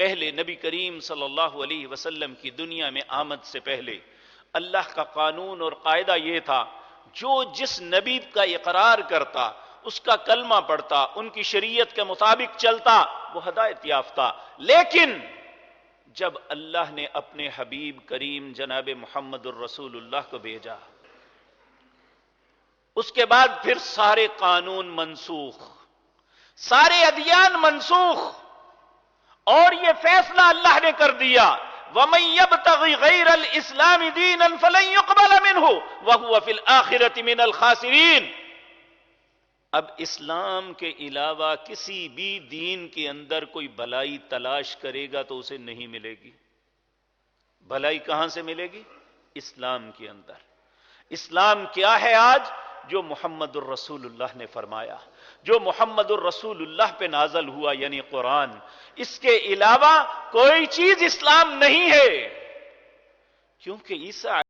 پہلے نبی کریم صلی اللہ علیہ وسلم کی دنیا میں آمد سے پہلے اللہ کا قانون اور قاعدہ یہ تھا، جو جس نبی کا اقرار کرتا، اس کا کلمہ پڑھتا، ان کی شریعت کے مطابق چلتا، وہ ہدایت یافتہ۔ لیکن جب اللہ نے اپنے حبیب کریم جناب محمد الرسول اللہ کو بھیجا، اس کے بعد پھر سارے قانون منسوخ، سارے ادیان منسوخ، اور یہ فیصلہ اللہ نے کر دیا، وَمَن يَبْتَغِ غَيْرَ الْإِسْلَامِ دِينًا فَلَن يُقْبَلَ مِنْهُ وَهُوَ فِي الْآخِرَةِ مِنَ الْخَاسِرِينَ۔ اب اسلام کے علاوہ کسی بھی دین کے اندر کوئی بھلائی تلاش کرے گا تو اسے نہیں ملے گی۔ بھلائی کہاں سے ملے گی؟ اسلام کے اندر۔ اسلام کیا ہے آج؟ جو محمد الرسول اللہ نے فرمایا، جو محمد الرسول اللہ پہ نازل ہوا، یعنی قرآن۔ اس کے علاوہ کوئی چیز اسلام نہیں ہے، کیونکہ عیسیٰ